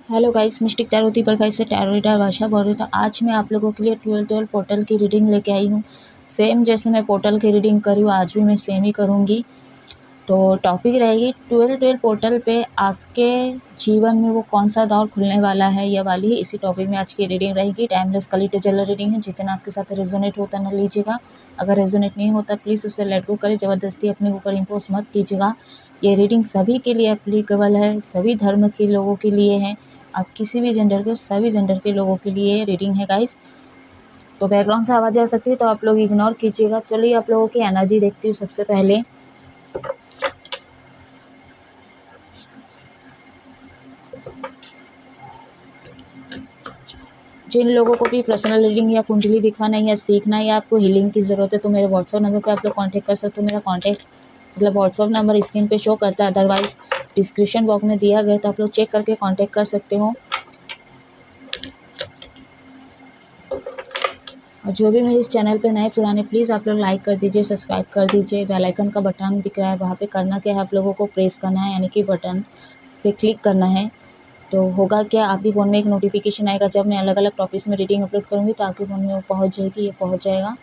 Hello guys, mistake tarot people guys से tarot reader भाषा बोल रही हूँ। तो आज मैं आप लोगों के लिए 12 पोर्टल की रीडिंग लेके आई हूँ। सेम जैसे मैं पोर्टल की रीडिंग करी हूँ, आज भी मैं सेम ही करूँगी। तो टॉपिक रहेगी 12 पोर्टल पे आपके जीवन में वो कौन सा दौर खुलने वाला है या वाली है, इसी टॉपिक में आज की रीडिंग रहेगी। टाइमलेस कलेक्टिव जनरल रीडिंग है, जितना आपके साथ रेजोनेट होता ना लीजिएगा। अगर रेजोनेट नहीं होता प्लीज़ उसे लेट गो करें, ज़बरदस्ती अपने ऊपर इम्पोज मत कीजिएगा। ये रीडिंग सभी के लिए एप्लीकेबल है, सभी धर्म के लोगों के लिए है। आप किसी भी जेंडर के, सभी जेंडर के लोगों के लिए रीडिंग है गाइस। तो बैकग्राउंड से आवाज़ आ सकती है तो आप लोग इग्नोर कीजिएगा। चलिए आप लोगों की एनर्जी देखती हूँ। सबसे पहले जिन लोगों को भी पर्सनल रीडिंग या कुंडली दिखाना है या सीखना है या आपको हीलिंग की ज़रूरत है तो मेरे व्हाट्सअप नंबर पे आप लोग कांटेक्ट कर सकते हो। मेरा कांटेक्ट मतलब व्हाट्सअप नंबर स्क्रीन पे शो करता है, अदरवाइज डिस्क्रिप्शन बॉक्स में दिया गया, तो आप लोग चेक करके कांटेक्ट कर सकते हो। और जो भी मेरे इस चैनल पे नए पुराने, प्लीज़ आप लोग लाइक कर दीजिए, सब्सक्राइब कर दीजिए। बेल आइकन का बटन दिख रहा है, वहाँ पे करना क्या है, आप लोगों को प्रेस करना है, यानी कि बटन पे क्लिक करना है। तो होगा क्या, आपके फ़ोन में एक नोटिफिकेशन आएगा जब मैं अलग अलग टॉपिक्स में रीडिंग अपलोड करूँगी, तो आपके फ़ोन में वो पहुँच जाएगी, ये पहुँच जाएगा।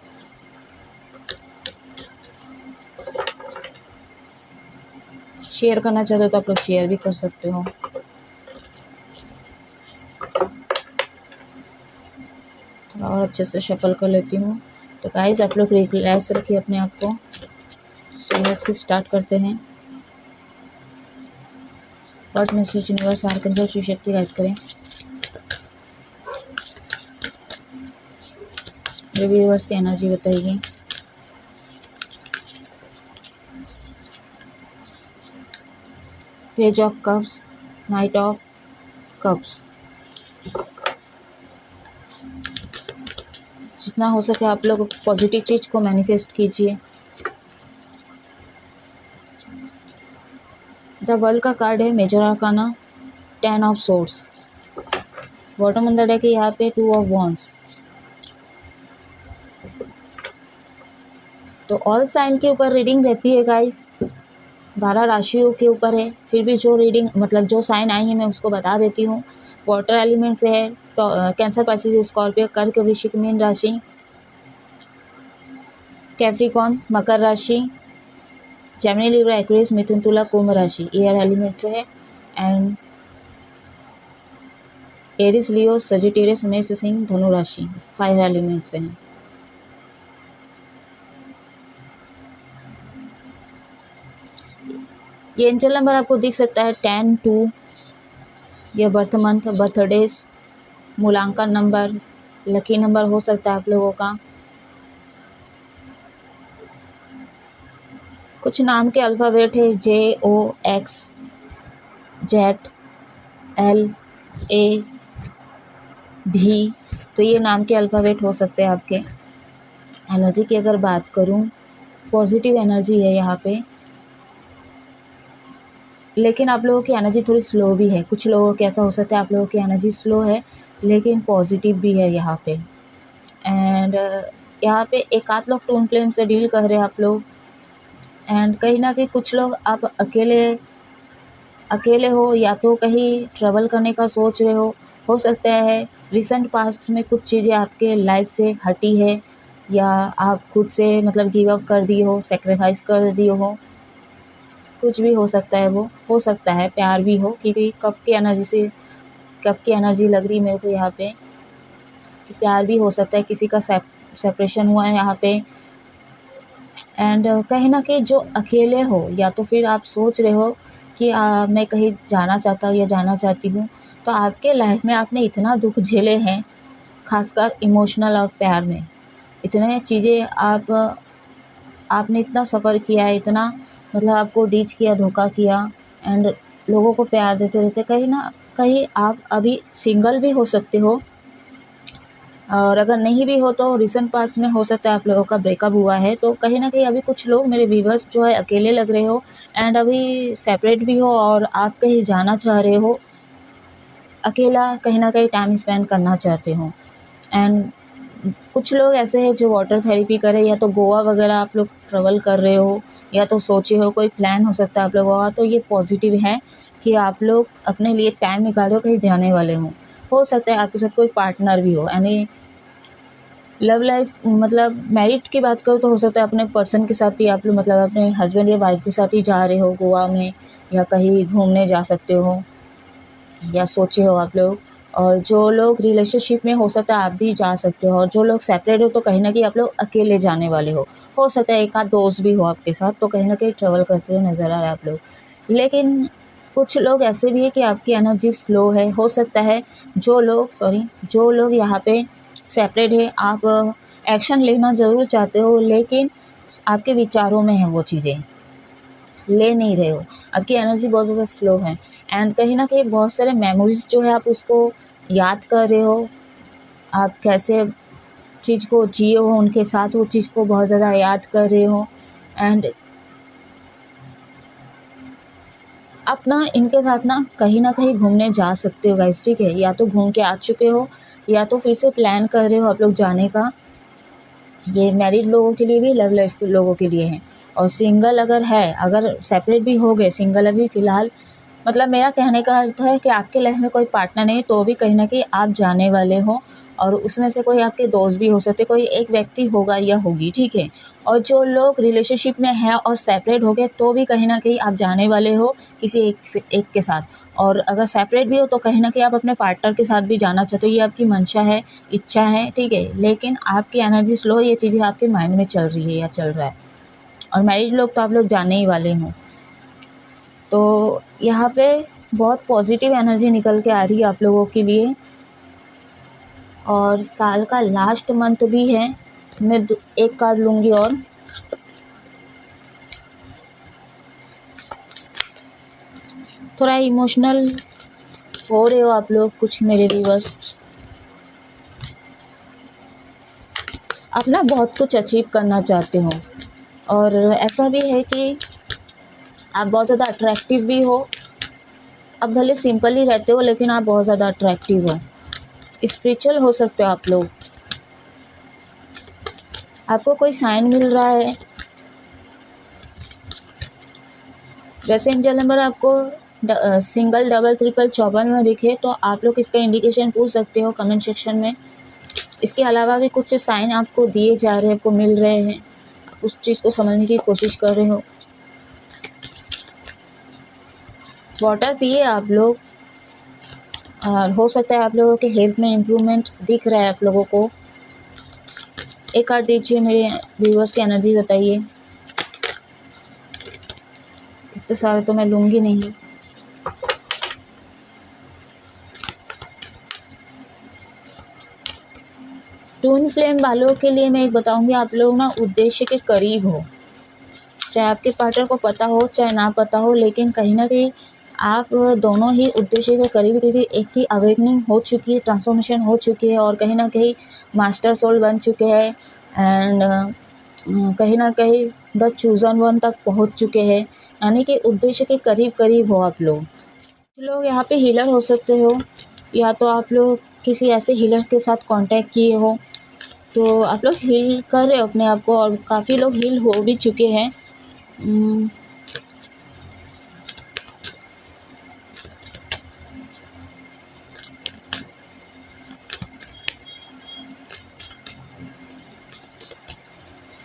शेयर करना चाहते हो तो आप लोग शेयर भी कर सकते हो। थोड़ा और अच्छे से शफल कर लेती हूँ। तो गाइस आप लोग रिलैक्स रखिए अपने आप को। सोलेट से स्टार्ट करते हैं। What message universe archangel Shiv Shakti guide करें। मेरे व्यूअर्स की एनर्जी बताइए। Page of cups, knight of cups. जितना हो सके आप लोग पॉजिटिव चीज़ को मैनिफेस्ट कीजिए। द वर्ल्ड का कार्ड है major arcana, 10 of swords. Bottom अंदर है कि यहाँ पे 2 ऑफ वॉन्ड्स। तो ऑल साइन के ऊपर रीडिंग रहती है गाइस, 12 राशियों के ऊपर है। फिर भी जो रीडिंग मतलब जो साइन आई है मैं उसको बता देती हूँ। वाटर एलिमेंट से है, कैंसर, पाइसेस, स्कॉर्पियो, कर्क, वृश्चिक, मीन राशि, कैप्रिकॉर्न, मकर राशि, जेमिनी, लिब्रा, एक्वेरियस, मिथुन, तुला, कुंभ राशि एयर एलिमेंट से है। एंड एरिस, लियो, सजिटेरियस, मेष, सिंह, धनु राशि फायर एलिमेंट से है। ये एंजल नंबर आपको दिख सकता है 10, 2। यह बर्थ मंथ, बर्थडेज, मूलांकन नंबर, लकी नंबर हो सकता है आप लोगों का। कुछ नाम के अल्फ़ाबेट है JOX, Z, L, A, भी। तो ये नाम के अल्फ़ाबेट हो सकते हैं आपके। एनर्जी की अगर बात करूं, पॉजिटिव एनर्जी है यहाँ पे, लेकिन आप लोगों की एनर्जी थोड़ी स्लो भी है। कुछ लोगों के ऐसा हो सकता है आप लोगों की एनर्जी स्लो है लेकिन पॉजिटिव भी है यहाँ पे। एंड यहाँ पे एक आध लोग टून फ्लेम से डील कर रहे हैं आप लोग। एंड कहीं ना कहीं कुछ लोग आप अकेले हो या तो कहीं ट्रैवल करने का सोच रहे हो सकता है रिसेंट पास्ट में कुछ चीज़ें आपके लाइफ से हटी है या आप खुद से मतलब गिव अप कर दिए हो, सेक्रीफाइस कर दिए हो। कुछ भी हो सकता है, वो हो सकता है प्यार भी हो, क्योंकि कब की एनर्जी लग रही है मेरे को यहाँ पे कि प्यार भी हो सकता है, किसी का सेपरेशन हुआ है यहाँ पे। एंड कहीं ना कहीं जो अकेले हो या तो फिर आप सोच रहे हो कि मैं कहीं जाना चाहता हूँ या जाना चाहती हूँ, तो आपके लाइफ में आपने इतना दुख झेले हैं, खासकर इमोशनल और प्यार में इतने चीज़ें आपने इतना सफ़र किया है, इतना मतलब आपको डीच किया, धोखा किया। एंड लोगों को प्यार देते रहते, कहीं ना कहीं आप अभी सिंगल भी हो सकते हो, और अगर नहीं भी हो तो रिसेंट पास्ट में हो सकता है आप लोगों का ब्रेकअप हुआ है। तो कहीं ना कहीं अभी कुछ लोग मेरे व्यूअर्स जो है अकेले लग रहे हो एंड अभी सेपरेट भी हो और आप कहीं जाना चाह रहे हो, अकेला कहीं ना कहीं टाइम स्पेंड करना चाहते हो। एंड कुछ लोग ऐसे हैं जो वाटर थेरेपी करें, या तो गोवा वगैरह आप लोग ट्रैवल कर रहे हो, या तो सोचे हो कोई प्लान हो सकता है आप लोगों का, तो ये पॉजिटिव है कि आप लोग अपने लिए टाइम निकालो, कहीं जाने वाले हों। हो सकता है आपके साथ कोई पार्टनर भी हो, यानी लव लाइफ मतलब मैरिड की बात करो तो हो सकता है अपने पर्सन के साथ ही आप लोग मतलब अपने हस्बैंड या वाइफ के साथ ही जा रहे हो गोवा में, या कहीं घूमने जा सकते हो, या सोचे हो आप लोग। और जो लोग रिलेशनशिप में हो सकता है आप भी जा सकते हो, और जो लोग सेपरेट हो तो कहीं ना कहीं आप लोग अकेले जाने वाले हो सकता है एक आध दोस्त भी हो आपके साथ, तो कहीं ना कहीं ट्रेवल करते हुए नज़र आ रहे हैं आप लोग। लेकिन कुछ लोग ऐसे भी है कि आपकी एनर्जी स्लो है, हो सकता है जो लोग यहाँ पे सेपरेट है, आप एक्शन लेना ज़रूर चाहते हो, लेकिन आपके विचारों में है वो चीज़ें, ले नहीं रहे हो, आपकी एनर्जी बहुत ज़्यादा स्लो है। एंड कहीं ना कहीं बहुत सारे मेमोरीज जो है आप उसको याद कर रहे हो, आप कैसे चीज़ को जिए हो उनके साथ, वो चीज़ को बहुत ज़्यादा याद कर रहे हो। एंड आप ना इनके साथ ना कहीं घूमने जा सकते हो गाइस, ठीक है, या तो घूम के आ चुके हो, या तो फिर से प्लान कर रहे हो आप लोग जाने का। ये मैरिड लोगों के लिए भी, लव लाइफ के लोगों के लिए है। और सिंगल अगर सेपरेट भी हो गए, सिंगल अभी फ़िलहाल, मतलब मेरा कहने का अर्थ है कि आपके लाइफ में कोई पार्टनर नहीं, तो भी कहीं न कहीं आप जाने वाले हो, और उसमें से कोई आपके दोस्त भी हो सकते, कोई एक व्यक्ति होगा या होगी, ठीक है। और जो लोग रिलेशनशिप में हैं और सेपरेट हो गए, तो भी कहीं न कहीं आप जाने वाले हो किसी एक के साथ। और अगर सेपरेट भी हो तो कहीं न कहीं आप अपने पार्टनर के साथ भी जाना चाहते हो, ये आपकी मंशा है, इच्छा है, ठीक है। लेकिन आपकी एनर्जी स्लो, ये चीज़ें आपके माइंड में चल रही है या चल रहा है। और मैरिड लोग तो आप लोग जाने ही वाले हों। तो यहाँ पे बहुत पॉजिटिव एनर्जी निकल के आ रही है आप लोगों के लिए। और साल का लास्ट मंथ भी है, मैं एक कार्ड लूँगी और थोड़ा इमोशनल हो रहे हो आप लोग कुछ मेरे व्यूअर्स। आप ना बहुत कुछ अचीव करना चाहते हो, और ऐसा भी है कि आप बहुत ज़्यादा अट्रैक्टिव भी हो। आप भले सिंपल ही रहते हो, लेकिन आप बहुत ज़्यादा अट्रैक्टिव हो, स्पिरिचुअल हो सकते हो आप लोग। आपको कोई साइन मिल रहा है, वैसे एंजल नंबर आपको सिंगल डबल ट्रिपल 54 में दिखे तो आप लोग इसका इंडिकेशन पूछ सकते हो कमेंट सेक्शन में। इसके अलावा भी कुछ साइन आपको दिए जा रहे हैं, आपको मिल रहे हैं, आप उस चीज़ को समझने की कोशिश कर रहे हो। वाटर पिए आप लोग, और हो सकता है आप लोगों के हेल्थ में इम्प्रूवमेंट दिख रहा है आप लोगों को। एक कार्ड दीजिए, मेरे व्यूअर्स की एनर्जी बताइए। इतने सारे तो मैं लूँगी नहीं। ट्विन फ्लेम वालों के लिए मैं एक बताऊंगी, आप लोग ना उद्देश्य के करीब हो, चाहे आपके पार्टनर को पता हो चाहे ना पता हो, लेकिन कहीं ना कहीं आप दोनों ही उद्देश्य के करीब, क्योंकि एक की अवेकनिंग हो चुकी है, ट्रांसफॉर्मेशन हो चुकी है, और कहीं ना कहीं मास्टर सोल बन चुके हैं। एंड कहीं ना कहीं द चूजन वन तक पहुंच चुके हैं, यानी कि उद्देश्य के करीब करीब हो आप लोग। लोग यहाँ पे हीलर हो सकते हो, या तो आप लोग किसी ऐसे हीलर के साथ कांटेक्ट किए हो, तो आप लोग हील कर रहे हो अपने आप को, और काफ़ी लोग हील हो भी चुके हैं।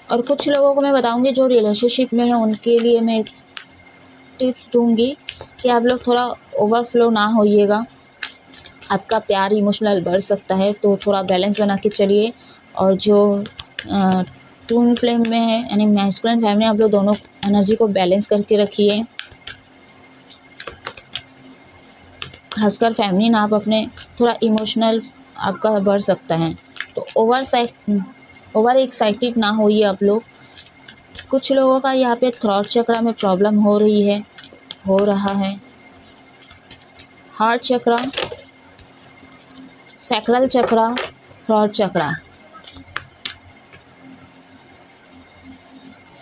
और कुछ लोगों को मैं बताऊंगी जो रिलेशनशिप में है, उनके लिए मैं टिप्स दूंगी कि आप लोग थोड़ा ओवरफ्लो ना होइएगा। आपका प्यार इमोशनल बढ़ सकता है, तो थोड़ा बैलेंस बना के चलिए। और जो ट्विन फ्लेम में है, यानी मैस्कुलिन फैमिली, आप लोग दोनों एनर्जी को बैलेंस करके रखिए। खासकर फैमिली ना, आप अपने थोड़ा इमोशनल आपका बढ़ सकता है, तो ओवर एक्साइटेड ना होइए आप लोग। कुछ लोगों का यहाँ पे थ्रॉट चक्रा में प्रॉब्लम हो रहा है। हार्ट चक्रा, सैक्रल चक्रा, थ्रॉट चक्रा।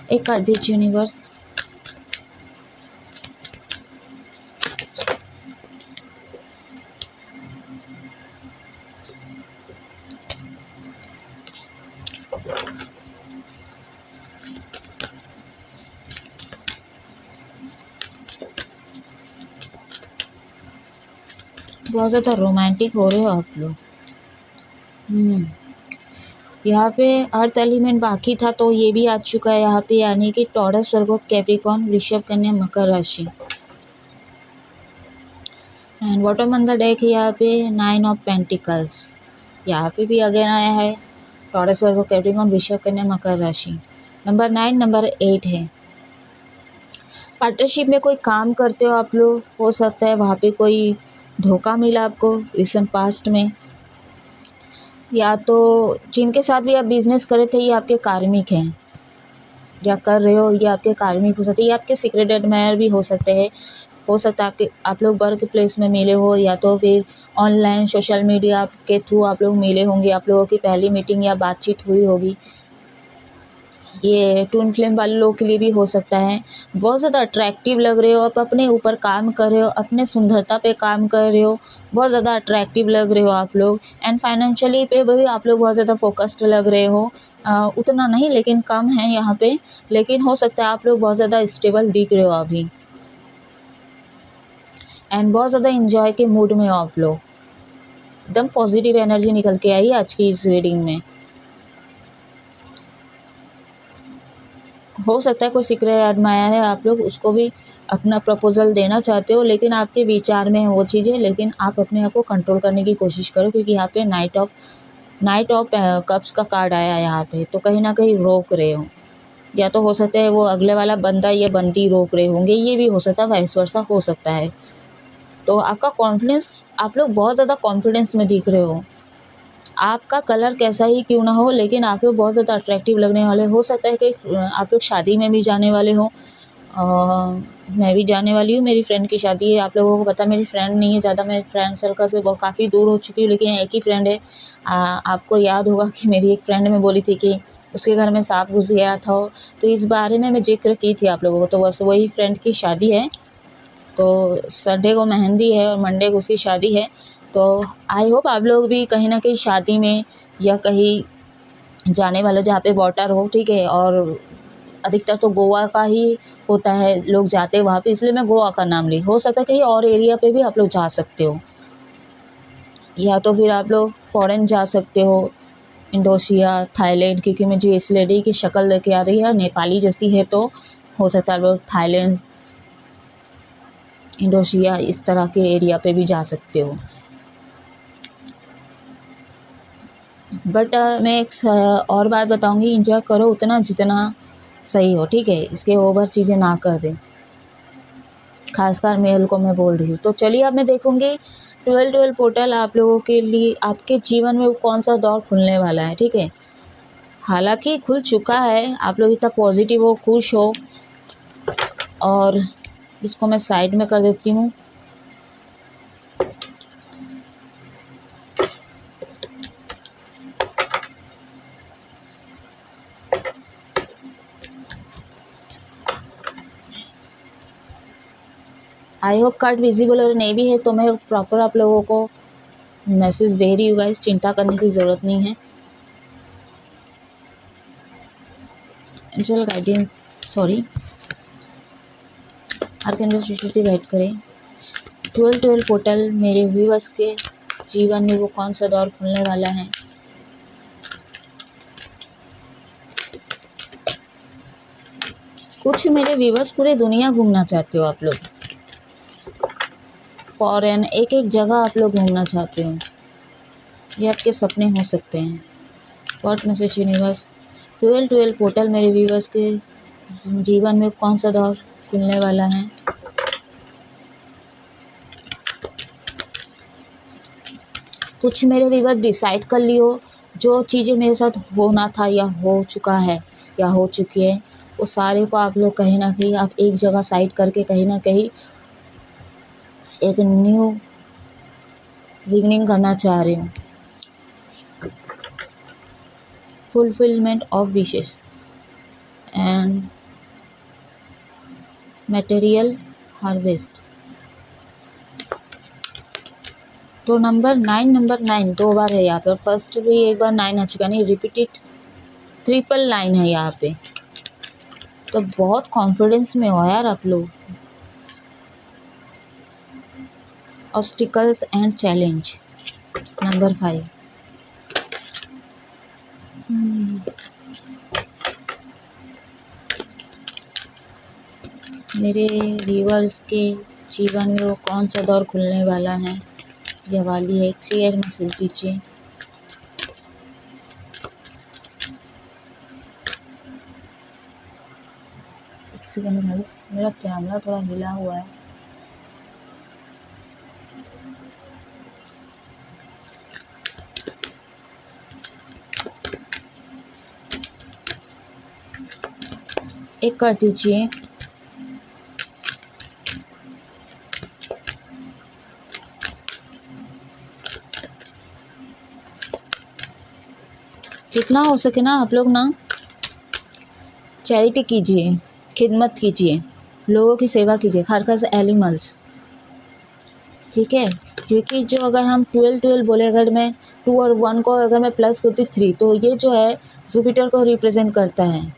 एक कार्ड दीजिए यूनिवर्स। बहुत ज़्यादा रोमांटिक हो रहे हो आप लोग। यहाँ पे अर्थ एलिमेंट बाकी था तो ये भी आ चुका है यहाँ पे, यानी कि टॉरस, वर्गो, कैप्रिकॉर्न, वृषभ, कन्या, मकर राशि। And bottom on the deck है यहाँ पे 9 ऑफ पेंटिकल्स। यहाँ पे भी अगेन आया है टॉरस, वर्गो, कैप्रिकॉर्न, वृषभ, कन्या, मकर राशि। नंबर 9, नंबर 8 है। पार्टनरशिप में कोई काम करते हो आप लोग, हो सकता है वहाँ पे कोई धोखा मिला आपको रिसेंट पास्ट में, या तो जिनके साथ भी आप बिजनेस करे थे ये आपके कार्मिक हैं या कर रहे हो, ये आपके कार्मिक हो सकते हैं, ये आपके सीक्रेट एडमायर भी हो सकते हैं। हो सकता है आपके आप लोग वर्क प्लेस में मिले हो, या तो फिर ऑनलाइन सोशल मीडिया के थ्रू आप लोग मिले होंगे, आप लोगों की पहली मीटिंग या बातचीत हुई होगी। ये ट्विन फ्लेम वाले लोगों के लिए भी हो सकता है। बहुत ज़्यादा अट्रैक्टिव लग रहे हो, आप अपने ऊपर काम कर रहे हो, अपने सुंदरता पे काम कर रहे हो, बहुत ज़्यादा अट्रैक्टिव लग रहे हो आप लोग। एंड फाइनेंशियली पे भी आप लोग बहुत ज़्यादा फोकस्ड लग रहे हो। उतना नहीं लेकिन कम है यहाँ पे, लेकिन हो सकता है आप लोग बहुत ज़्यादा स्टेबल दिख रहे हो अभी। एंड बहुत ज़्यादा इंजॉय के मूड में हो आप लोग, एकदम पॉजिटिव एनर्जी निकल के आई आज की इस रीडिंग में। हो सकता है कोई सीक्रेट एडमायर है, आप लोग उसको भी अपना प्रपोजल देना चाहते हो, लेकिन आपके विचार में है वो चीज़ें, लेकिन आप अपने आप को कंट्रोल करने की कोशिश करो, क्योंकि यहाँ पे नाइट ऑफ कप्स का कार्ड आया है यहाँ पे, तो कहीं ना कहीं रोक रहे हो, या तो हो सकता है वो अगले वाला बंदा या बंदी रोक रहे होंगे, ये भी हो सकता है, वाइस वर्सा हो सकता है। तो आपका कॉन्फिडेंस, आप लोग बहुत ज़्यादा कॉन्फिडेंस में दिख रहे हो, आपका कलर कैसा ही क्यों ना हो, लेकिन आप लोग बहुत ज़्यादा अट्रैक्टिव लगने वाले हो सकता है कि आप लोग शादी में भी जाने वाले हो। मैं भी जाने वाली हूँ, मेरी फ्रेंड की शादी है। आप लोगों को पता है मेरी फ्रेंड नहीं है ज़्यादा, मैं फ्रेंड सर्कल से बहुत काफ़ी दूर हो चुकी हूँ, लेकिन एक ही फ्रेंड है। आपको याद होगा कि मेरी एक फ्रेंड में बोली थी कि उसके घर में सांप घुस गया था, तो इस बारे में मैं जिक्र की थी आप लोगों को। तो बस वही फ्रेंड की शादी है, तो संडे को मेहंदी है और मंडे को उसकी शादी है। तो आई होप आप लोग भी कहीं ना कहीं शादी में या कहीं जाने वाले जहाँ पे वाटर हो, ठीक है। और अधिकतर तो गोवा का ही होता है, लोग जाते हैं वहाँ पे, इसलिए मैं गोवा का नाम ली। हो सकता है कहीं और एरिया पे भी आप लोग जा सकते हो, या तो फिर आप लोग फॉरेन जा सकते हो, इंडोनेशिया, थाईलैंड, क्योंकि मुझे इस लेडी की शक्ल लेके आ रही है नेपाली जैसी है, तो हो सकता है आप लोग थाईलैंड, इंडोनेशिया इस तरह के एरिया पे भी जा सकते हो। बट मैं एक और बात बताऊंगी, इंजॉय करो उतना जितना सही हो, ठीक है। इसके ओवर चीज़ें ना कर दें, खासकर मेल को मैं बोल रही हूँ। तो चलिए अब मैं देखूंगी 12 पोर्टल आप लोगों के लिए, आपके जीवन में कौन सा दौर खुलने वाला है, ठीक है। हालांकि खुल चुका है, आप लोग इतना पॉजिटिव हो, खुश हो, और इसको मैं साइड में कर देती हूँ। आई होप कार्ड विजिबल और नहीं भी है तो मैं प्रॉपर आप लोगों को मैसेज दे रही हूँ गाइस, चिंता करने की ज़रूरत नहीं है। Angel guiding, sorry, archangel Shri guide करें। 12 पोर्टल मेरे व्यूअर्स के जीवन में वो कौन सा दौर खुलने वाला है। कुछ मेरे व्यूअर्स पूरे दुनिया घूमना चाहते हो आप लोग, फॉरेन, एक एक जगह आप लोग घूमना चाहते हो, ये आपके सपने हो सकते हैं। व्हाट मैसेज यूनिवर्स, 12 पोर्टल मेरे व्यूअर्स के जीवन में कौन सा दौर खुलने वाला है। कुछ मेरे व्यूअर डिसाइड कर लियो, जो चीज़ें मेरे साथ होना था या हो चुका है या हो चुकी है, वो सारे को आप लोग कहीं ना कहीं आप एक जगह साइड करके कहीं ना कहीं एक न्यू बिगनिंग करना चाह रहे हो। Fulfilment of wishes and material harvest. तो नंबर 9 दो बार है यहाँ पे, और फर्स्ट भी एक बार 9 आ चुका, नहीं रिपीटेड 9 है यहाँ पे। तो बहुत कॉन्फिडेंस में हो यार आप लोग, ऑब्स्टिकल्स एंड चैलेंज नंबर 5। मेरे व्यूअर्स के जीवन में वो कौन सा दौर खुलने वाला है, यह वाली है, क्लियर मैसेज दीजिए। एक सेकंड गाइस, मेरा कैमरा थोड़ा हिला हुआ है। एक कर दीजिए। जितना हो सके ना आप लोग ना चैरिटी कीजिए, खिदमत कीजिए, लोगों की सेवा कीजिए, खासकर एनिमल्स, ठीक है। क्योंकि जो अगर हम 12 बोले, अगर मैं 2 और 1 को अगर मैं प्लस करती 3, तो ये जो है जुपिटर को रिप्रेजेंट करता है।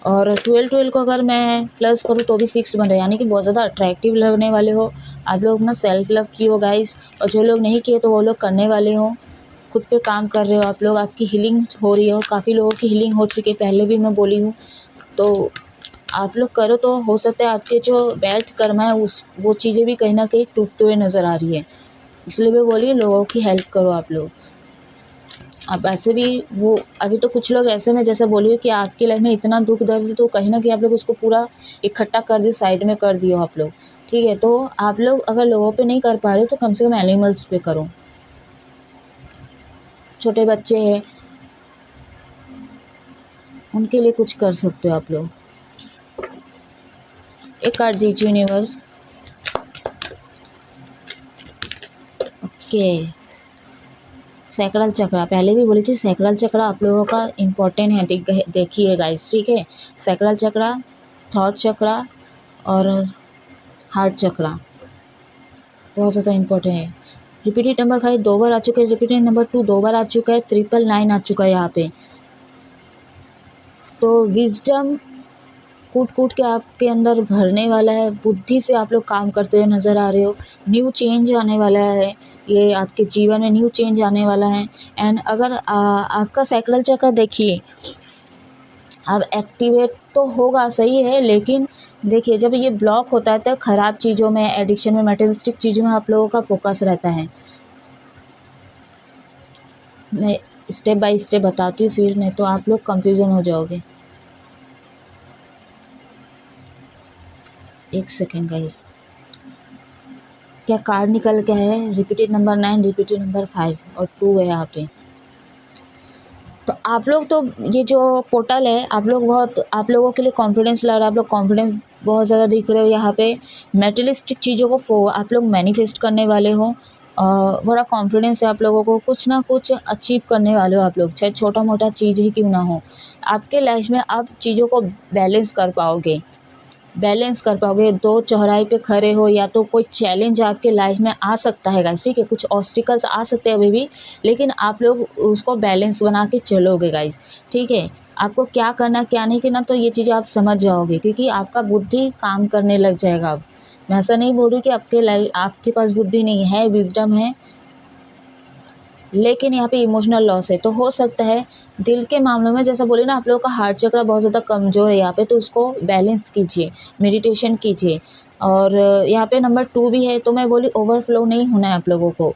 और 12 को अगर मैं प्लस करूँ तो भी 6 बन रहा है, यानी कि बहुत ज़्यादा अट्रैक्टिव लगने वाले हो आप लोग ना। सेल्फ लव की हो गाइस, और जो लोग नहीं किए तो वो लोग करने वाले हो। खुद पे काम कर रहे हो आप लोग, आपकी हीलिंग हो रही है, और काफ़ी लोगों की हीलिंग हो चुकी है, पहले भी मैं बोली हूँ। तो आप लोग करो तो हो सकता है आपके जो बैड कर्मा है वो चीज़ें भी कहीं ना कहीं टूटते हुए नज़र आ रही है। इसलिए मैं बोली लोगों की हेल्प करो आप लोग। अब ऐसे भी वो अभी तो कुछ लोग ऐसे में जैसे बोलिए कि आपकी लाइफ में इतना दुख दर्द है, तो कहीं ना कहीं आप लोग उसको पूरा इकट्ठा कर दियो, साइड में कर दियो आप लोग, ठीक है। तो आप लोग अगर लोगों पे नहीं कर पा रहे हो तो कम से कम एनिमल्स पे करो। छोटे बच्चे हैं उनके लिए कुछ कर सकते हो आप लोग। एक कार्ड दीजिए यूनिवर्स। ओके, सैक्रल चक्रा, पहले भी बोली थी सैक्रल चक्रा आप लोगों का इम्पोर्टेंट है, देखिए गाइस, ठीक है। सैक्रल चक्रा, थॉट चक्रा और हार्ट चक्रा बहुत ज़्यादा इम्पोर्टेंट है। रिपीटेड नंबर 5 2 बार आ चुका है, रिपीटेड नंबर 2 2 बार आ चुका है, 999 आ चुका है यहाँ पे। तो विजडम कूट कूट के आपके अंदर भरने वाला है, बुद्धि से आप लोग काम करते हुए नज़र आ रहे हो। न्यू चेंज आने वाला है, ये आपके जीवन में न्यू चेंज आने वाला है। एंड अगर आपका सैक्रल चक्र देखिए अब एक्टिवेट तो होगा, सही है, लेकिन देखिए जब ये ब्लॉक होता है तो ख़राब चीज़ों में, एडिक्शन में, मटेरियलिस्टिक चीज़ों में आप लोगों का फोकस रहता है। मैं स्टेप बाय स्टेप बताती हूँ, फिर नहीं तो आप लोग कंफ्यूजन हो जाओगे। एक सेकेंड गाइस, क्या कार्ड निकल के है, रिपीटेड नंबर 9, रिपीटेड नंबर 5 और 2 है यहाँ पे। तो आप लोग तो ये जो पोर्टल है आप लोगों के लिए कॉन्फिडेंस लग रहा है, आप लोग कॉन्फिडेंस बहुत ज़्यादा दिख रहे हो यहाँ पे। मेटेरियलिस्टिक चीज़ों को आप लोग मैनिफेस्ट करने वाले हो, बड़ा कॉन्फिडेंस है आप लोगों को, कुछ ना कुछ अचीव करने वाले हो आप लोग, चाहे छोटा मोटा चीज़ ही क्यों ना हो। आपके लाइफ में आप चीज़ों को बैलेंस कर पाओगे, दो चौराहे पे खड़े हो, या तो कोई चैलेंज आपके लाइफ में आ सकता है गाइस, ठीक है, कुछ ऑब्स्टिकल्स आ सकते हैं अभी भी, लेकिन आप लोग उसको बैलेंस बना के चलोगे गाइस, ठीक है। आपको क्या करना क्या नहीं करना तो ये चीज़ें आप समझ जाओगे, क्योंकि आपका बुद्धि काम करने लग जाएगा। अब मैं ऐसा नहीं बोल रही कि आपके पास बुद्धि नहीं है, विजडम है, लेकिन यहाँ पे इमोशनल लॉस है। तो हो सकता है दिल के मामलों में, जैसा बोले ना आप लोगों का हार्ट चक्र बहुत ज़्यादा कमज़ोर है यहाँ पे, तो उसको बैलेंस कीजिए, मेडिटेशन कीजिए। और यहाँ पे नंबर 2 भी है, तो मैं बोली ओवरफ्लो नहीं होना है आप लोगों को,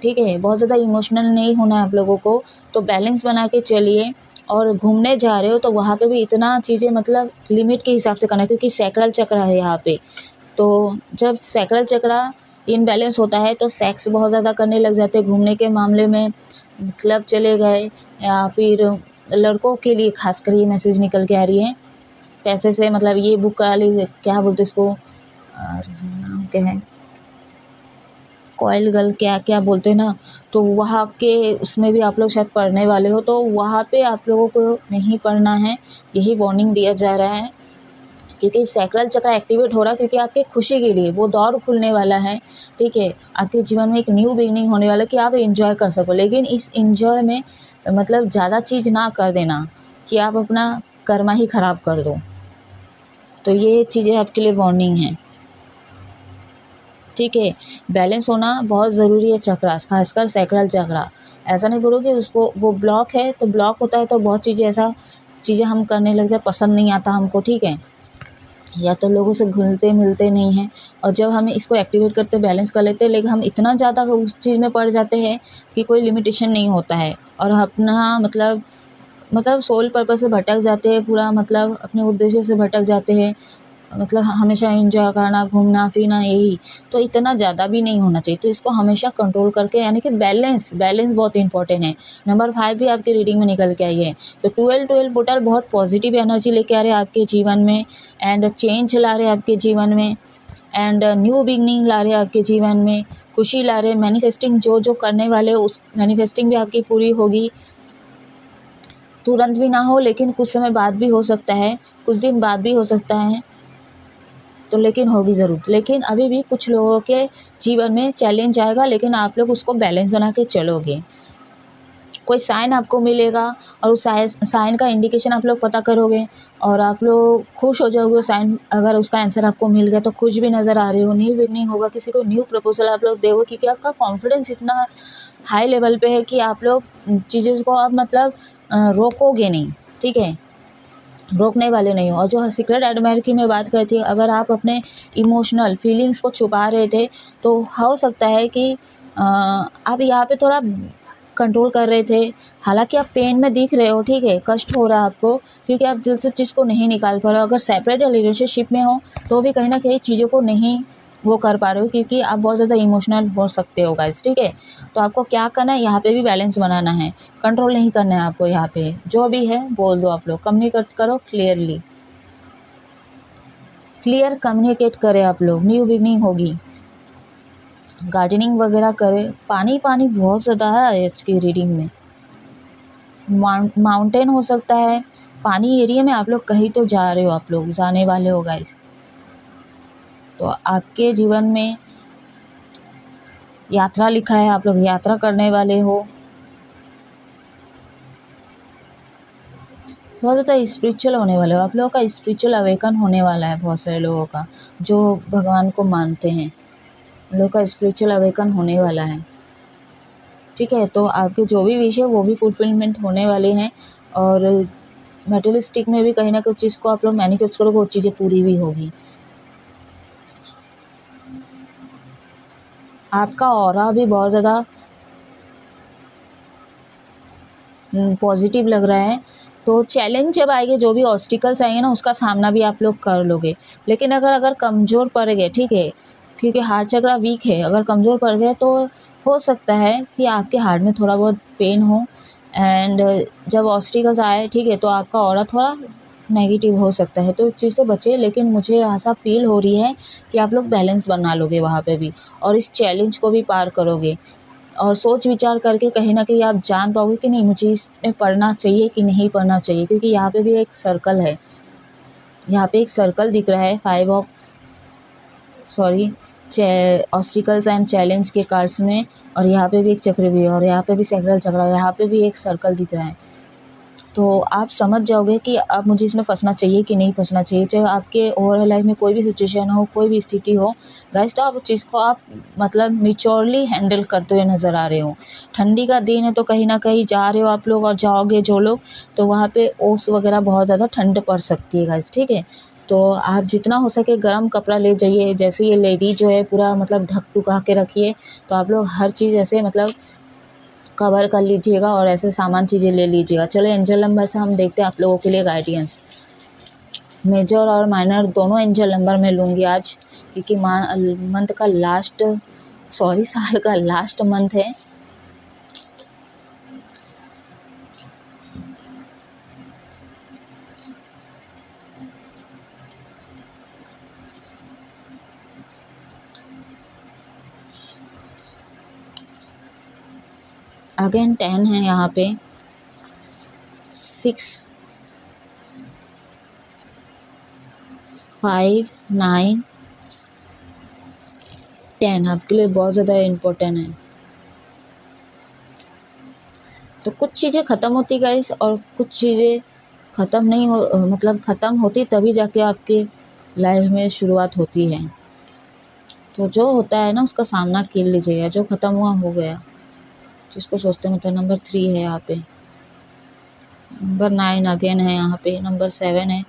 ठीक है, बहुत ज़्यादा इमोशनल नहीं होना है आप लोगों को। तो बैलेंस बना के चलिए। और घूमने जा रहे हो तो वहाँ पे भी इतना चीज़ें मतलब लिमिट के हिसाब से करना है, क्योंकि सैक्रल चक्र है यहाँ पे। तो जब सैक्रल चक्र इनबैलेंस होता है तो सेक्स बहुत ज़्यादा करने लग जाते हैं। घूमने के मामले में क्लब चले गए, या फिर लड़कों के लिए खासकर ये मैसेज निकल के आ रही है, पैसे से मतलब ये बुक करा ली, क्या बोलते इसको, नाम क्या है, कॉयल गर्ल क्या क्या बोलते हैं ना, तो वहाँ के उसमें भी आप लोग शायद पढ़ने वाले हो, तो वहाँ पे आप लोगों को नहीं पढ़ना है, यही वार्निंग दिया जा रहा है। क्योंकि सैक्रल चक्र एक्टिवेट हो रहा है, क्योंकि आपके खुशी के लिए वो दौर खुलने वाला है, ठीक है। आपके जीवन में एक न्यू बिगनिंग होने वाला है कि आप एंजॉय कर सको, लेकिन इस एंजॉय में मतलब ज़्यादा चीज़ ना कर देना कि आप अपना कर्मा ही ख़राब कर दो। तो ये चीज़ें आपके लिए वार्निंग है, ठीक है। बैलेंस होना बहुत ज़रूरी है चक्रास, खासकर सैक्रल चक्रा। ऐसा नहीं बोलो कि उसको वो ब्लॉक है, तो ब्लॉक होता है तो बहुत चीज़ें हम करने लगते हैं, पसंद नहीं आता हमको, ठीक है, या तो लोगों से घुलते मिलते नहीं हैं। और जब हम इसको एक्टिवेट करते बैलेंस कर लेते हैं, लेकिन हम इतना ज़्यादा उस चीज़ में पड़ जाते हैं कि कोई लिमिटेशन नहीं होता है, और अपना मतलब सोल पर्पस से भटक जाते हैं, पूरा मतलब अपने उद्देश्य से भटक जाते हैं, मतलब हमेशा एंजॉय करना, घूमना फिरना, यही तो इतना ज़्यादा भी नहीं होना चाहिए। तो इसको हमेशा कंट्रोल करके, यानी कि बैलेंस बहुत इंपॉर्टेंट है। नंबर 5 भी आपकी रीडिंग में निकल के आई है। तो 12 पोर्टल बहुत पॉजिटिव एनर्जी लेके आ रहे हैं आपके जीवन में, एंड चेंज ला रहे हैं आपके जीवन में, एंड न्यू बिगनिंग ला रहे हैं आपके जीवन में, खुशी ला रहे हैं। मैनिफेस्टिंग जो करने वाले हो, उस मैनिफेस्टिंग भी आपकी पूरी होगी। तुरंत भी ना हो, लेकिन कुछ समय बाद भी हो सकता है, कुछ दिन बाद भी हो सकता है, तो लेकिन होगी ज़रूर। लेकिन अभी भी कुछ लोगों के जीवन में चैलेंज आएगा, लेकिन आप लोग उसको बैलेंस बना के चलोगे। कोई साइन आपको मिलेगा, और उस साइन का इंडिकेशन आप लोग पता करोगे, और आप लोग खुश हो जाओगे। साइन अगर उसका आंसर आपको मिल गया तो खुश भी नज़र आ रहे हो। न्यू बिगनिंग होगा, किसी को न्यू प्रपोजल आप लोग दोगे, क्योंकि आपका कॉन्फिडेंस इतना हाई लेवल पे है कि आप लोग चीज़ों को अब मतलब रोकोगे नहीं, ठीक है, रोकने वाले नहीं हो। और जो सीक्रेट एडमायर की मैं बात करती हूँ, अगर आप अपने इमोशनल फीलिंग्स को छुपा रहे थे, तो हो सकता है कि आप यहाँ पे थोड़ा कंट्रोल कर रहे थे। हालांकि आप पेन में दिख रहे हो, ठीक है, कष्ट हो रहा है आपको, क्योंकि आप दिल से चीज़ को नहीं निकाल पा रहे हो। अगर सेपरेट या रिलेशनशिप में हो तो भी कहीं ना कहीं चीज़ों को नहीं वो कर पा रहे हो, क्योंकि आप बहुत ज़्यादा इमोशनल हो सकते हो गाइस, ठीक है। तो आपको क्या करना है, यहाँ पे भी बैलेंस बनाना है, कंट्रोल नहीं करना है आपको। यहाँ पे जो भी है बोल दो, आप लोग कम्युनिकेट करो क्लियर कम्युनिकेट करें आप लोग। न्यू बिगनिंग होगी, गार्डनिंग वगैरह करें। पानी बहुत ज़्यादा है इसकी रीडिंग में। माउंटेन हो सकता है, पानी एरिया में आप लोग कहीं तो जा रहे हो, आप लोग जाने वाले हो गाइस। तो आपके जीवन में यात्रा लिखा है, आप लोग यात्रा करने वाले हो। बहुत ज़्यादा स्पिरिचुअल होने वाले हो, आप लोगों का स्पिरिचुअल अवेकन होने वाला है। बहुत सारे लोगों का जो भगवान को मानते हैं, उन लोगों का स्पिरिचुअल अवेकन होने वाला है, ठीक है। तो आपके जो भी विश है वो भी फुलफिलमेंट होने वाले हैं, और मेटेरियलिस्टिक में भी कहीं ना कहीं चीज़ को आप लोग मैनिफेस्ट करोगे, वो चीज़ें पूरी भी होगी। आपका ऑरा भी बहुत ज़्यादा पॉजिटिव लग रहा है। तो चैलेंज जब आएंगे, जो भी ऑब्स्टिकल्स आएंगे ना, उसका सामना भी आप लोग कर लोगे। लेकिन अगर कमज़ोर पड़ गए, ठीक है, क्योंकि हार्ट चक्रा वीक है, अगर कमज़ोर पड़ गए तो हो सकता है कि आपके हार्ट में थोड़ा बहुत पेन हो। एंड जब ऑब्स्टिकल्स आए, ठीक है, तो आपका ऑरा थोड़ा नेगेटिव हो सकता है, तो इस चीज़ से बचे। लेकिन मुझे ऐसा फील हो रही है कि आप लोग बैलेंस बना लोगे वहाँ पे भी, और इस चैलेंज को भी पार करोगे। और सोच विचार करके कहीं न कहीं आप जान पाओगे कि नहीं, मुझे इसमें पढ़ना चाहिए कि नहीं पढ़ना चाहिए। क्योंकि यहाँ पे भी एक सर्कल है, यहाँ पे एक सर्कल दिख रहा है, 5 ऑफ ऑब्स्टिकल्स एंड चैलेंज के कार्ड्स में, और यहाँ पे भी एक चक्र भी है, और यहाँ पे भी सैक्रल चक्र, यहाँ पे भी एक सर्कल दिख रहा है। तो आप समझ जाओगे कि अब मुझे इसमें फंसना चाहिए कि नहीं फंसना चाहिए। चाहे आपके ओवरऑल लाइफ में कोई भी सिचुएशन हो, कोई भी स्थिति हो गाइस, तो आप उस चीज़ को आप मतलब मैच्योरली हैंडल करते हुए नज़र आ रहे हो। ठंडी का दिन है, तो कहीं ना कहीं जा रहे हो आप लोग, और जाओगे जो लोग, तो वहाँ पे ओस वगैरह बहुत ज़्यादा ठंड पड़ सकती है गाइस, ठीक है। तो आप जितना हो सके गर्म कपड़ा ले जाइए। जैसे ये लेडी जो है पूरा मतलब ढक टुका के रखिए, तो आप लोग हर चीज़ ऐसे मतलब कवर कर लीजिएगा, और ऐसे सामान चीज़ें ले लीजिएगा। चलो एंजल नंबर से हम देखते हैं आप लोगों के लिए गाइडेंस। मेजर और माइनर दोनों एंजल नंबर में लूँगी आज, क्योंकि मंथ का साल का लास्ट मंथ है। अगेन 10 है यहाँ पे, 6, 5, 9, 10 आपके लिए बहुत ज़्यादा इम्पोर्टेंट है। तो कुछ चीज़ें ख़त्म होती गाइस, और कुछ चीज़ें ख़त्म नहीं हो, मतलब ख़त्म होती तभी जाके आपके लाइफ में शुरुआत होती है। तो जो होता है ना उसका सामना कर लीजिएगा, जो ख़त्म हुआ हो गया, जिसको सोचते मतलब नंबर 3 है यहाँ पे, नंबर 9 अगेन है यहाँ पे, नंबर 7 है,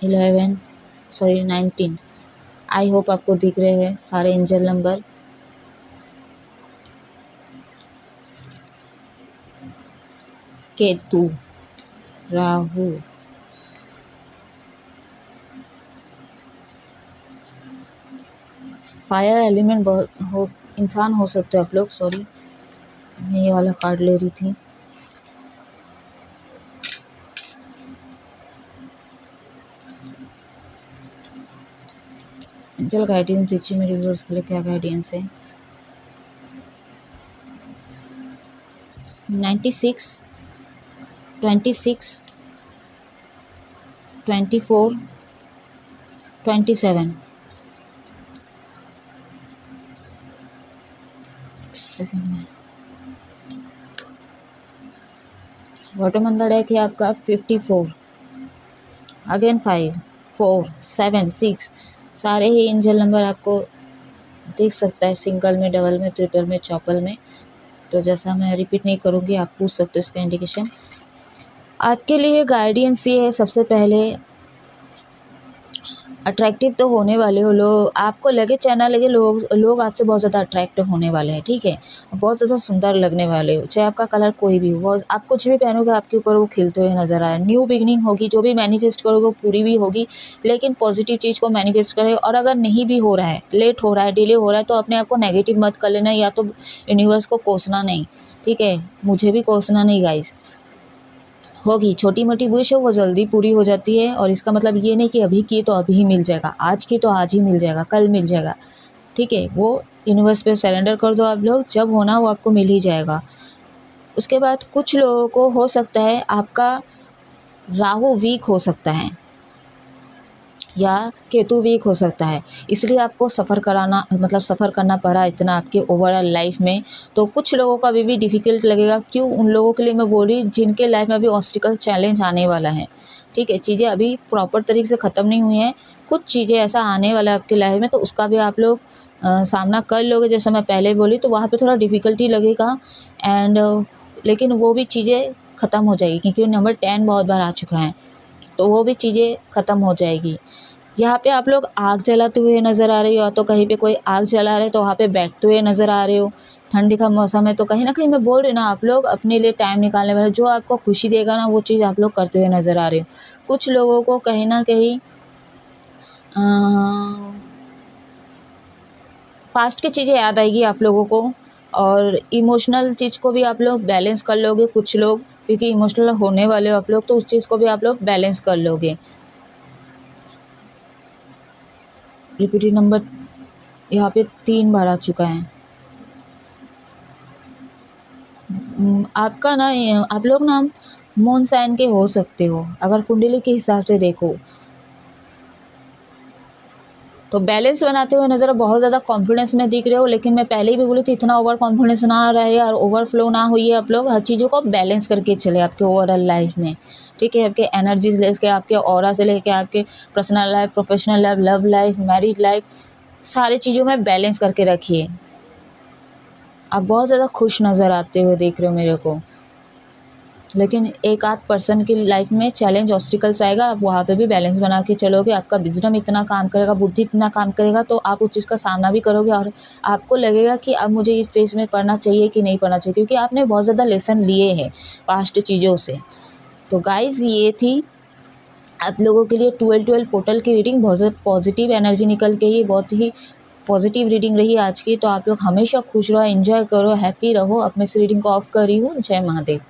19। आई होप आपको दिख रहे हैं सारे angel number. Ketu, Rahu, fire element इंसान हो सकते हो आप लोग। सॉरी, मैं ये वाला कार्ड ले रही थी। एंजल गाइडेंस दीजिए मेरे व्यूअर्स के लिए, क्या गाइडेंस है। 96, 26, 24, 27। सेकंड में बॉटम अंदर है कि आपका 54, अगेन 5, 4, 7, 6, सारे ही एंजल नंबर आपको दिख सकता है, सिंगल में, डबल में, ट्रिपल में, चौपल में। तो जैसा मैं रिपीट नहीं करूँगी, आप पूछ सकते हो इसका इंडिकेशन। आपके लिए गाइडेंस ये है, सबसे पहले अट्रैक्टिव तो होने वाले हो लोग, आपको लगे चाहे ना लगे, लोग आपसे बहुत ज़्यादा अट्रैक्ट होने वाले हैं, ठीक है। बहुत ज़्यादा सुंदर लगने वाले हो, चाहे आपका कलर कोई भी हो, आप कुछ भी पहनोगे आपके ऊपर वो खिलते हुए नजर आए। न्यू बिगनिंग होगी, जो भी मैनिफेस्ट करोगे वो पूरी भी होगी, लेकिन पॉजिटिव चीज़ को मैनिफेस्ट करें। और अगर नहीं भी हो रहा है, लेट हो रहा है, डिले हो रहा है, तो अपने आप को नेगेटिव मत कर लेना, या तो यूनिवर्स को कोसना नहीं, ठीक है, मुझे भी कोसना नहीं गाइस। होगी छोटी मोटी विश है, वो जल्दी पूरी हो जाती है। और इसका मतलब ये नहीं कि अभी की तो अभी ही मिल जाएगा, आज की तो आज ही मिल जाएगा, कल मिल जाएगा, ठीक है। वो यूनिवर्स पे सरेंडर कर दो आप लोग, जब होना वो आपको मिल ही जाएगा। उसके बाद कुछ लोगों को हो सकता है आपका राहु वीक हो सकता है या केतु वीक हो सकता है, इसलिए आपको सफ़र करना पड़ा इतना आपके ओवरऑल लाइफ में। तो कुछ लोगों का अभी भी डिफ़िकल्ट लगेगा। क्यों? उन लोगों के लिए मैं बोल रही जिनके लाइफ में अभी ऑब्स्टिकल चैलेंज आने वाला है, ठीक है। चीज़ें अभी प्रॉपर तरीके से ख़त्म नहीं हुई हैं, कुछ चीज़ें ऐसा आने वाला है आपके लाइफ में, तो उसका भी आप लोग सामना कर लोगे। जैसे मैं पहले बोली, तो वहाँ पे थोड़ा डिफ़िकल्टी लगेगा एंड लेकिन वो भी चीज़ें ख़त्म हो जाएगी, क्योंकि नंबर 10 बहुत बार आ चुका है, तो वो भी चीज़ें ख़त्म हो जाएगी। यहाँ पे आप लोग आग जलाते हुए नज़र आ रहे हो, या तो कहीं पे कोई आग जला रहे हो तो वहाँ पे बैठते हुए नज़र आ रहे हो। ठंडी का मौसम है, तो कहीं ना कहीं मैं बोल रही हूँ ना, आप लोग अपने लिए टाइम निकालने वाले, जो आपको खुशी देगा ना वो चीज़ आप लोग करते हुए नज़र आ रहे हो। कुछ लोगों को कहीं ना कहीं पास्ट की चीज़ें याद आएगी आप लोगों को, और इमोशनल चीज़ को भी आप लोग बैलेंस कर लोगे कुछ लोग, क्योंकि इमोशनल होने वाले हो आप लोग, तो उस चीज़ को भी आप लोग बैलेंस कर लोगे। रिपीटेड नंबर यहाँ पे 3 बार आ चुका है। आपका ना, आप लोग ना मून साइन के हो सकते हो, अगर कुंडली के हिसाब से देखो तो बैलेंस बनाते हुए नज़र, बहुत ज़्यादा कॉन्फिडेंस में दिख रहे हो। लेकिन मैं पहले ही भी बोली थी, इतना ओवर कॉन्फिडेंस ना रहे और ओवरफ्लो ना होइए। आप लोग हर चीज़ों को बैलेंस करके चले आपके ओवरऑल लाइफ में, ठीक है। आपके एनर्जी से लेके आपके ऑरा से लेके आपके personal life, professional life, love life, married life, सारी चीज़ों में बैलेंस करके रखिए। आप बहुत ज़्यादा खुश नज़र आते हुए देख रहे हो मेरे को, लेकिन एक आध पर्सन की लाइफ में चैलेंज ऑब्स्टिकल्स आएगा, आप वहाँ पे भी बैलेंस बना के चलोगे। आपका विजडम इतना काम करेगा, बुद्धि इतना काम करेगा, तो आप उस चीज़ का सामना भी करोगे और आपको लगेगा कि अब मुझे इस चीज़ में पढ़ना चाहिए कि नहीं पढ़ना चाहिए, क्योंकि आपने बहुत ज़्यादा लेसन लिए हैं पास्ट चीज़ों से। तो गाइज़, ये थी आप लोगों के लिए 12-12 पोर्टल की रीडिंग। बहुत पॉजिटिव एनर्जी निकल के ही, बहुत ही पॉजिटिव रीडिंग रही आज की। तो आप लोग हमेशा खुश रहो, एंजॉय करो, हैप्पी रहो। अब मैं इस रीडिंग को ऑफ कर रही हूँ। जय महादेव।